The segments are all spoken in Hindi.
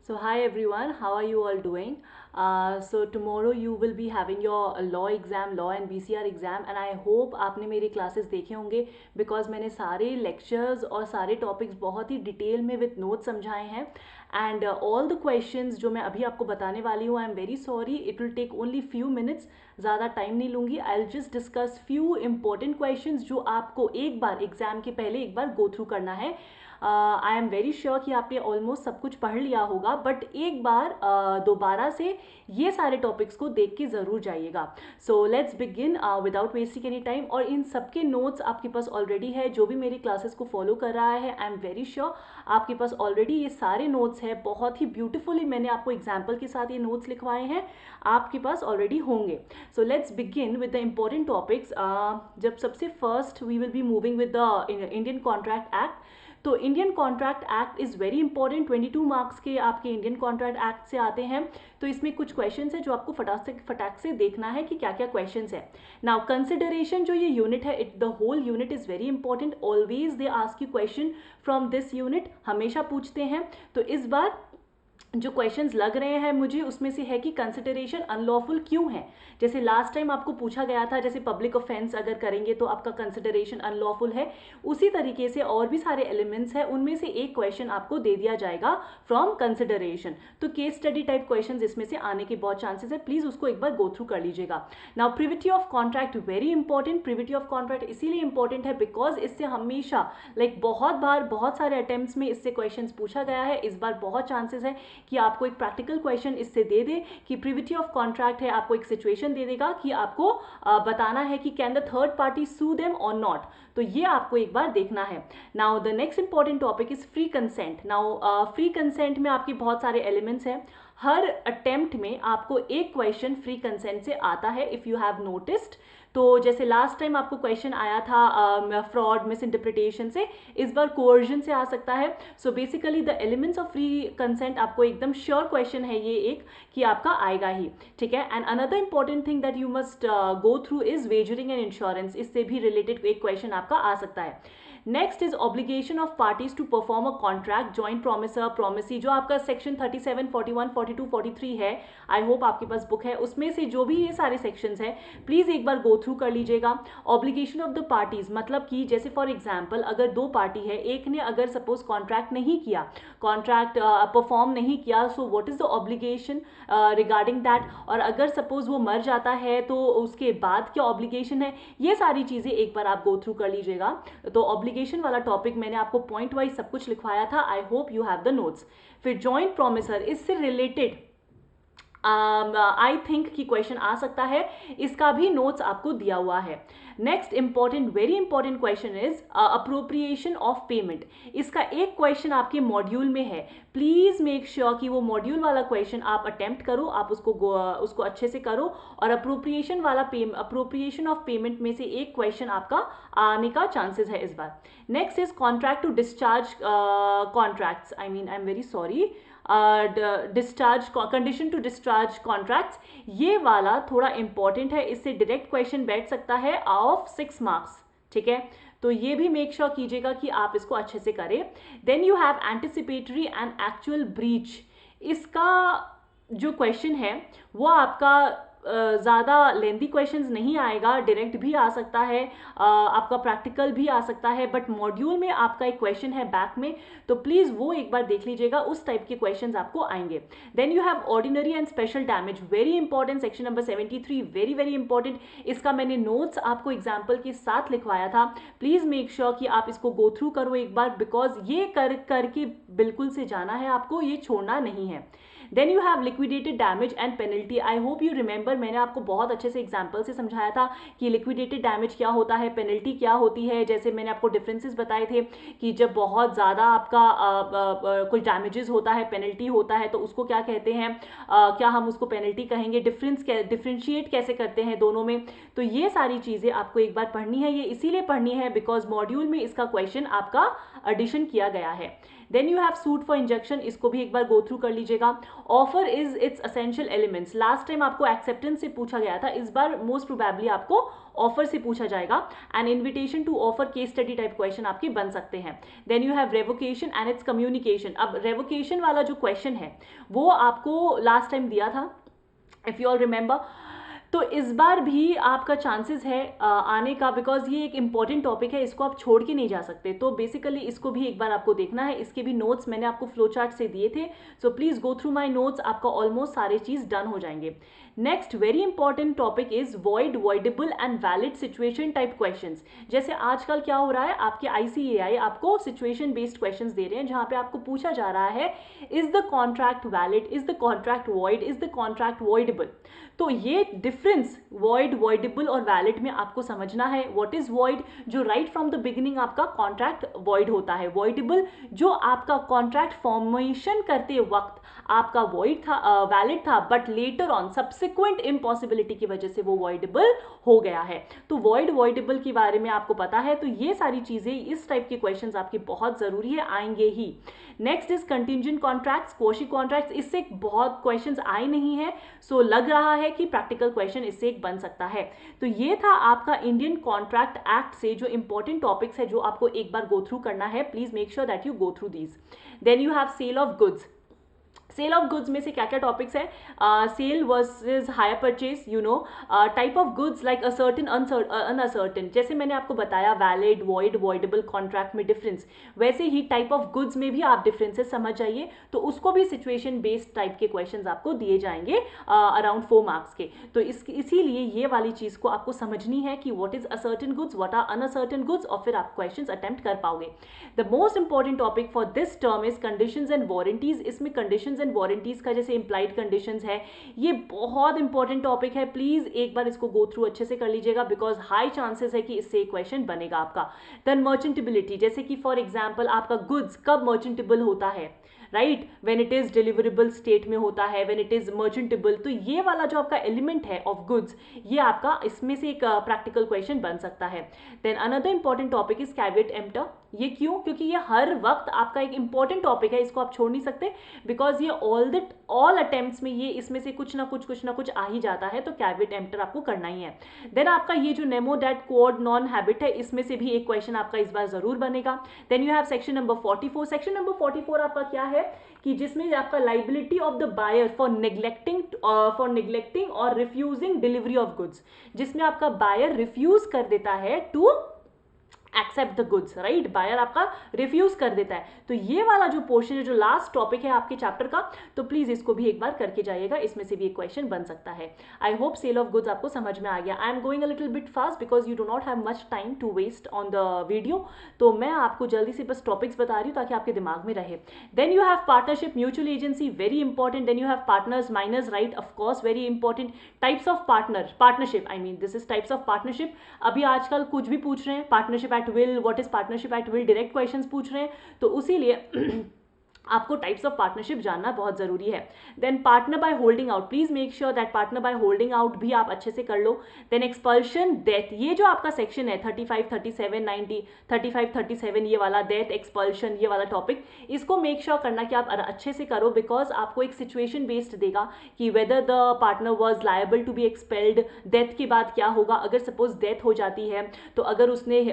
So hi everyone, how are you all doing? So tomorrow you will be having your law exam, law and BCR exam, and I hope आपने मेरी क्लासेस देखे होंगे because मैंने सारे lectures और सारे topics बहुत ही डिटेल में with notes समझाए हैं and all the questions जो मैं अभी आपको बताने वाली हूँ, I am very sorry, it will take only few minutes, ज़्यादा टाइम नहीं लूँगी. I'll just discuss few important questions जो आपको एक बार एग्जाम के पहले एक बार go through करना है. आई एम वेरी श्योर कि आपने ऑलमोस्ट सब कुछ पढ़ लिया होगा, बट एक बार दोबारा से ये सारे टॉपिक्स को देख के ज़रूर जाइएगा. सो let's begin without wasting any time. और इन सबके नोट्स आपके पास ऑलरेडी है. जो भी मेरी क्लासेस को फॉलो कर रहा है, आई एम वेरी श्योर आपके पास ऑलरेडी ये सारे नोट्स है. बहुत ही ब्यूटीफुली मैंने आपको एग्जाम्पल के साथ ये नोट्स लिखवाए हैं, आपके पास ऑलरेडी होंगे. So let's begin with the important topics. जब सबसे first we will be moving with the Indian Contract Act. तो Indian Contract Act is very important. 22 marks के आपके इंडियन कॉन्ट्रैक्ट एक्ट से आते हैं. तो इसमें कुछ क्वेश्चंस है जो आपको फटाक से देखना है कि क्या क्या क्वेश्चंस है. नाउ कंसिडरेशन जो ये यूनिट है, it the whole unit is very important. Always they ask you question from this unit, हमेशा पूछते हैं. तो इस बार जो क्वेश्चंस लग रहे हैं मुझे उसमें से है कि कंसिडरेशन अनलॉफुल क्यों है. जैसे लास्ट टाइम आपको पूछा गया था, जैसे पब्लिक ऑफेंस अगर करेंगे तो आपका कंसिडरेशन अनलॉफुल है, उसी तरीके से और भी सारे एलिमेंट्स हैं, उनमें से एक क्वेश्चन आपको दे दिया जाएगा फ्रॉम कंसिडरेशन. तो केस स्टडी टाइप क्वेश्चन इसमें से आने के बहुत चांसेस है. प्लीज उसको एक बार गो थ्रू कर लीजिएगा. Now privity of contract very important. Privity of contract इसीलिए इंपॉर्टेंट है बिकॉज इससे हमेशा बहुत बार बहुत सारे अटेम्प्ट्स में इससे क्वेश्चन पूछा गया है. इस बार बहुत चांसेस है कि आपको एक प्रैक्टिकल क्वेश्चन इससे दे दे कि प्रिविटी ऑफ कॉन्ट्रैक्ट है. आपको एक सिचुएशन दे देगा कि आपको बताना है कि can the third party sue them और नॉट. तो ये आपको एक बार देखना है. Now the next important topic is free consent. Now free consent में आपके बहुत सारे एलिमेंट्स हैं. हर अटेम्प्ट में आपको एक क्वेश्चन फ्री कंसेंट से आता है, इफ यू हैव नोटिस्ड. तो जैसे लास्ट टाइम आपको क्वेश्चन आया था फ्रॉड मिस इंटरप्रिटेशन से, इस बार कोवर्जन से आ सकता है. So basically the elements of free consent आपको एकदम श्योर क्वेश्चन है ये एक कि आपका आएगा ही. ठीक है. And another important thing that you must go through is wagering and insurance. इससे भी रिलेटेड एक क्वेश्चन आपका आ सकता है. Next is obligation of parties to perform a contract, joint promisor, promisee, जो आपका सेक्शन 37, 41, 42, 43 है. आई होप आपके पास बुक है, उसमें से जो भी ये सारे सेक्शंस हैं प्लीज एक बार गो थ्रू कर लीजिएगा. ऑब्लिगेशन ऑफ द पार्टीज मतलब कि जैसे फॉर एग्जांपल अगर दो पार्टी है, एक ने अगर सपोज कॉन्ट्रैक्ट नहीं किया, कॉन्ट्रैक्ट परफॉर्म नहीं किया, so what is the obligation regarding that. और अगर सपोज वो मर जाता है तो उसके बाद क्या ऑब्लिगेशन है, ये सारी चीजें एक बार आप गो थ्रू कर लीजिएगा. तो ऑब्लिगेशन वाला टॉपिक मैंने आपको पॉइंट वाइज सब कुछ लिखवाया था. आई hope you have the notes. फिर जॉइंट प्रोमिसर, इससे रिलेटेड आई थिंक कि क्वेश्चन आ सकता है, इसका भी नोट्स आपको दिया हुआ है. Next important very important question is appropriation of payment. इसका एक क्वेश्चन आपके मॉड्यूल में है. प्लीज मेक श्योर कि वो मॉड्यूल वाला क्वेश्चन आप अटेम्प्ट करो, आप उसको अच्छे से करो. और अप्रोप्रिएशन ऑफ पेमेंट में से एक क्वेश्चन आपका आने का चांसेस है इस बार. Next is contract to discharge contracts, I am very sorry, discharge condition to discharge contracts. ये वाला थोड़ा इंपॉर्टेंट है, इससे डायरेक्ट क्वेश्चन बैठ सकता है ऑफ 6 मार्क्स. ठीक है. तो ये भी मेक श्योर कीजिएगा कि आप इसको अच्छे से करें. Then you have anticipatory and actual breach. इसका जो क्वेश्चन है वो आपका ज़्यादा लेंथी क्वेश्चंस नहीं आएगा, डायरेक्ट भी आ सकता है, आपका प्रैक्टिकल भी आ सकता है, बट मॉड्यूल में आपका एक क्वेश्चन है बैक में, तो प्लीज़ वो एक बार देख लीजिएगा, उस टाइप के क्वेश्चंस आपको आएंगे. Then you have ordinary and special damage, very important, section number 73, very very important. इसका मैंने नोट्स आपको एग्जाम्पल के साथ लिखवाया था. प्लीज़ मेक श्योर कि आप इसको गो थ्रू करो एक बार, बिकॉज ये करके बिल्कुल से जाना है आपको, ये छोड़ना नहीं है. Then you have liquidated damage and penalty. I hope you remember, मैंने आपको बहुत अच्छे से एग्जाम्पल से समझाया था कि लिक्विडेटेड डैमेज क्या होता है, पेनल्टी क्या होती है. जैसे मैंने आपको डिफरेंसेस बताए थे कि जब बहुत ज़्यादा आपका कुछ डैमेजेस होता है, पेनल्टी होता है, तो उसको क्या कहते हैं, क्या हम उसको पेनल्टी कहेंगे, डिफ्रेंशिएट कैसे करते हैं दोनों में. तो ये सारी चीज़ें आपको एक बार पढ़नी है. ये इसीलिए पढ़नी है बिकॉज मॉड्यूल में इसका क्वेश्चन आपका एडिशन किया गया है. Then you have suit for injunction, इसको भी एक बार गो थ्रू कर लीजिएगा. Offer is its essential elements. Last time आपको एक्सेप्टेंस से पूछा गया था, इस बार मोस्ट प्रोबेबली आपको ऑफर से पूछा जाएगा. And invitation to offer case study type question आपके बन सकते हैं. Then you have revocation and its communication. अब रेवोकेशन वाला जो क्वेश्चन है वो आपको लास्ट टाइम दिया था, इफ यू ऑल रिमेंबर. तो इस बार भी आपका चांसेस है आने का, बिकॉज ये एक इंपॉर्टेंट टॉपिक है, इसको आप छोड़ के नहीं जा सकते. तो बेसिकली इसको भी एक बार आपको देखना है. इसके भी नोट्स मैंने आपको फ्लो चार्ट से दिए थे, so please go through my notes. आपका ऑलमोस्ट सारे चीज डन हो जाएंगे. Next very important topic is void, voidable and valid situation type questions. जैसे आजकल क्या हो रहा है, आपके ICAI आपको सिचुएशन बेस्ड क्वेश्चंस दे रहे हैं, जहां पे आपको पूछा जा रहा है is the contract valid, is the contract void, is the contract voidable. तो ये डिफरेंस वॉइड, वॉइडेबल और वैलिड में आपको समझना है. व्हाट इज वॉइड, जो राइट फ्रॉम द बिगिनिंग आपका कॉन्ट्रैक्ट वॉइड होता है. वॉइडेबल, जो आपका कॉन्ट्रैक्ट फॉर्मेशन करते वक्त आपका वॉइड था, वैलिड था, but later on subsequent impossibility की वजह से वो वॉइडेबल हो गया है. तो वॉइड, वॉइडेबल के बारे में आपको पता है. तो ये सारी चीजें, इस टाइप के क्वेश्चंस आपके बहुत जरूरी है, आएंगे ही. Next is contingent contracts, quasi contracts. इससे बहुत क्वेश्चंस आए नहीं है, सो लग रहा है कि प्रैक्टिकल क्वेश्चन इससे एक बन सकता है. तो ये था आपका इंडियन कॉन्ट्रैक्ट एक्ट से जो इंपॉर्टेंट टॉपिक्स है, जो आपको एक बार गो थ्रू करना है. Please make sure that you go through these. Then you have sale of goods. Sale of goods में से क्या क्या टॉपिक्स है, sale versus hire purchase, you know, type of goods like ascertain, unascertain. जैसे मैंने आपको बताया वैलिड, वॉइड, वॉइडेबल, कॉन्ट्रैक्ट में डिफरेंस, वैसे ही टाइप ऑफ गुड्स में भी आप डिफरेंसेस समझ जाइए. तो उसको भी सिचुएशन बेस्ड टाइप के क्वेश्चंस आपको दिए जाएंगे अराउंड 4 मार्क्स के. तो इसीलिए ये वाली चीज को आपको समझनी है कि what is ascertain goods, what are unascertain goods, और फिर आप क्वेश्चंस अटेम्प्ट कर पाओगे. The most important topic for this term is conditions and warranties. इसमें कंडीशंस एंड वारंटीज का जैसे इंप्लाइड कंडीशंस है, ये बहुत इंपॉर्टेंट टॉपिक है. प्लीज एक बार इसको गो थ्रू अच्छे से कर लीजिएगा, बिकॉज हाई चांसेस है कि इससे एक क्वेश्चन बनेगा आपका. देन मर्चेंटेबिलिटी, जैसे कि फॉर एग्जांपल आपका गुड्स कब मर्चेंटेबल होता है, right, when it is deliverable state में होता है, व्हेन इट इज मर्चेंटेबल. तो ये वाला जो आपका एलिमेंट है ऑफ गुड्स, ये आपका इसमें से एक प्रैक्टिकल क्वेश्चन बन सकता है. Then another important topic is caveat emptor. ये क्यों, क्योंकि ये हर वक्त आपका एक इंपॉर्टेंट टॉपिक है, इसको आप छोड़ नहीं सकते, बिकॉज ये ऑल अटेम्प्ट्स में ये इसमें से कुछ ना कुछ आ ही जाता है. तो कैविएट एम्प्टर आपको करना ही है. देन आपका ये जो Nemo that quad non habit है, इसमें से भी एक क्वेश्चन आपका इस बार जरूर बनेगा. Then you have section number 44. Section number 44 आपका क्या है कि जिसमें आपका liability of the buyer for neglecting और रिफ्यूजिंग डिलीवरी ऑफ गुड्स, जिसमें आपका बायर रिफ्यूज कर देता है to accept the goods, right, buyer आपका रिफ्यूज कर देता है. तो ये वाला जो पोर्शन है, जो लास्ट टॉपिक है आपके चैप्टर का, तो प्लीज इसको भी एक बार करके जाइएगा, इसमें से भी एक क्वेश्चन बन सकता है. I hope sale of goods आपको समझ में आ गया. I am going a little bit fast because you do not have much time to waste on the video. तो मैं आपको जल्दी से बस टॉपिक्स बता रही हूँ ताकि आपके दिमाग में रहे. Then you have partnership, mutual agency, very important. Then you have partners, minors, right, of course very important. Types of partnership, I mean this is types of partnership. अभी आजकल कुछ भी पूछ रहे हैं, partnership at will, what is partnership at will, direct questions पूछ रहे हैं. तो उसीलिए आपको टाइप्स ऑफ पार्टनरशिप जानना बहुत जरूरी है. Then partner by holding out, please make sure that partner by holding out भी आप अच्छे से कर लो. देन एक्सपल्शन, डेथ, ये जो आपका सेक्शन है 35, 37, 90, 35, 37, ये वाला डेथ, एक्सपल्शन, ये वाला टॉपिक, इसको मेक श्योर करना कि आप अच्छे से करो, बिकॉज आपको एक सिचुएशन बेस्ड देगा कि whether the partner was liable to be expelled. Death के बाद क्या होगा, अगर सपोज डेथ हो जाती है, तो अगर उसने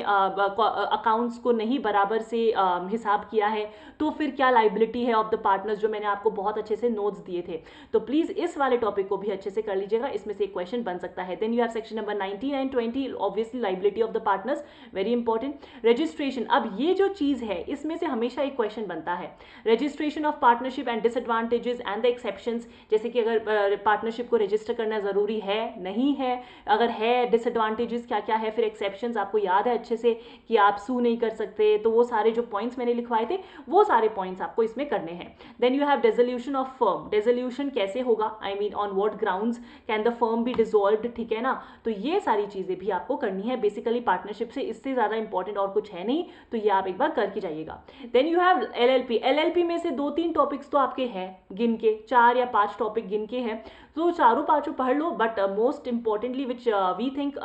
अकाउंट्स को नहीं बराबर से हिसाब किया है, तो फिर क्या लाइबिलिटी है ऑफ द पार्टनर्स, जो मैंने आपको बहुत अच्छे से नोट्स दिए थे. तो प्लीज इस वाले टॉपिक को भी अच्छे से कर लीजिएगा, इसमें से एक क्वेश्चन बन सकता है. Then you have section number 19 and 20, obviously liability of the partners, very important. Registration, अब ये जो चीज है इसमें से हमेशा एक क्वेश्चन बनता है, registration of partnership and disadvantages and the exceptions. जैसे कि अगर पार्टनरशिप को रजिस्टर करना जरूरी है, नहीं है, अगर है डिसएडवांटेजेस क्या क्या है, फिर एक्सेप्शंस आपको याद है अच्छे से कि आप सू नहीं कर सकते. तो वो सारे जो पॉइंट्स मैंने लिखवाए थे वो वो सारे पॉइंट्स आपको इसमें करने हैं। Then you have dissolution of firm, dissolution कैसे होगा, I mean on what grounds can the firm be dissolved, ठीक है ना। तो ये सारी चीजें भी आपको करनी है बेसिकली पार्टनरशिप से, इससे ज्यादा इंपॉर्टेंट और कुछ है नहीं, तो ये आप एक बार करके जाइएगा। Then you have LLP, LLP में से 2-3 टॉपिक्स तो आपके हैं गिन के, 4 या 5 टॉपिक गिन के हैं, तो चारों पांचों पढ़ लो, but most importantly which we think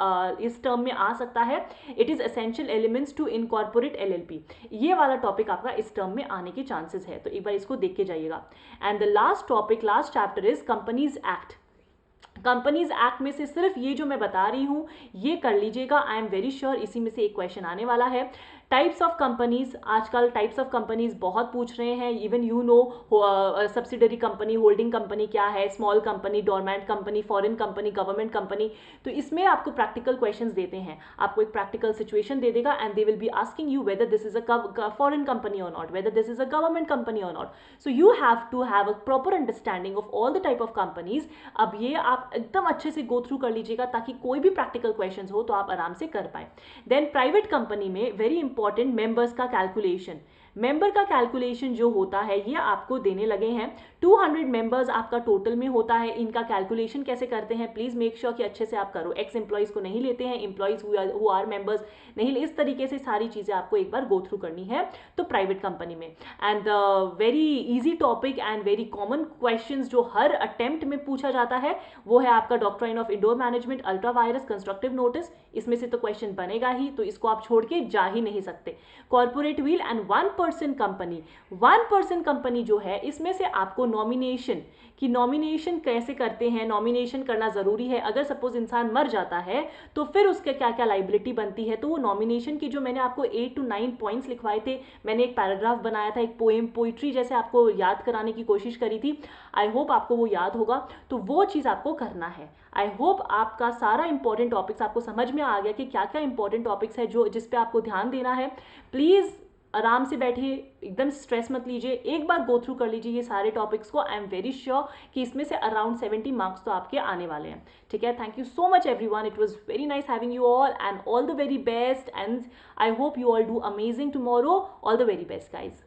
इस टर्म में आ सकता है, it is essential elements to incorporate LLP, ये वाला टॉपिक आपका इस टर्म में आने के चांसेस है, तो एक बार इसको देख के जाइएगा। And the last topic, last chapter is companies act. Companies act में से सिर्फ ये जो मैं बता रही हूं ये कर लीजिएगा, आई एम वेरी श्योर इसी में से एक क्वेश्चन आने वाला है। टाइप्स ऑफ कंपनीज, आजकल टाइप्स ऑफ कंपनीज बहुत पूछ रहे हैं, even you know subsidiary company, holding company क्या है, small company, dormant company, foreign company, government company, तो इसमें आपको प्रैक्टिकल क्वेश्चंस देते हैं, आपको एक प्रैक्टिकल सिचुएशन दे देगा and they will be asking you whether this is a foreign company or not, whether this is a government company or not, so you have to have a proper understanding of all the type of companies. अब ये आप एकदम अच्छे से गो थ्रू कर लीजिएगा ताकि कोई भी प्रैक्टिकल क्वेश्चंस हो तो आप आराम से कर पाए। देन प्राइवेट कंपनी में वेरी इंपॉर्टेंट मेंबर्स का कैलकुलेशन, मेंबर का कैलकुलेशन जो होता है ये आपको देने लगे हैं, 200 मेंबर्स आपका टोटल में होता है, इनका कैलकुलेशन कैसे करते हैं प्लीज मेक श्योर कि अच्छे से आप करो, एक्स एम्प्लॉइज को नहीं लेते हैं, एम्प्लॉइज हु आर मेंबर्स नहीं, इस तरीके से सारी चीजें आपको एक बार गो थ्रू करनी है तो प्राइवेट कंपनी में। And the very easy topic and very common questions जो हर अटेम्प्ट में पूछा जाता है वो है आपका doctrine of indoor management, ultra vires, constructive notice, इसमें से तो क्वेश्चन बनेगा ही, तो इसको आप छोड़ के जा ही नहीं सकते। Corporate wheel and 1% company, 1% company जो है इसमें से आपको नॉमिनेशन कि नॉमिनेशन कैसे करते हैं, नॉमिनेशन करना जरूरी है, अगर सपोज इंसान मर जाता है तो फिर उसके क्या क्या लाइबिलिटी बनती है, तो वो नॉमिनेशन की जो मैंने आपको 8 to 9 पॉइंट्स लिखवाए थे, मैंने एक पैराग्राफ बनाया था, एक पोएम पोइट्री जैसे आपको याद कराने की कोशिश करी थी, आई होप आपको वो याद होगा, तो वो चीज आपको करना है। आई होप आपका सारा इंपॉर्टेंट टॉपिक्स आपको समझ में आ गया कि क्या क्या इंपॉर्टेंट टॉपिक्स है जो जिस पे आपको ध्यान देना है। प्लीज आराम से बैठिए, एकदम स्ट्रेस मत लीजिए, एक बार गो थ्रू कर लीजिए ये सारे टॉपिक्स को, आई एम वेरी श्योर कि इसमें से अराउंड 70 मार्क्स तो आपके आने वाले हैं, ठीक है। Thank you so much everyone, it was very nice having you all and all the very best, and I hope you all do amazing tomorrow, all the very best guys.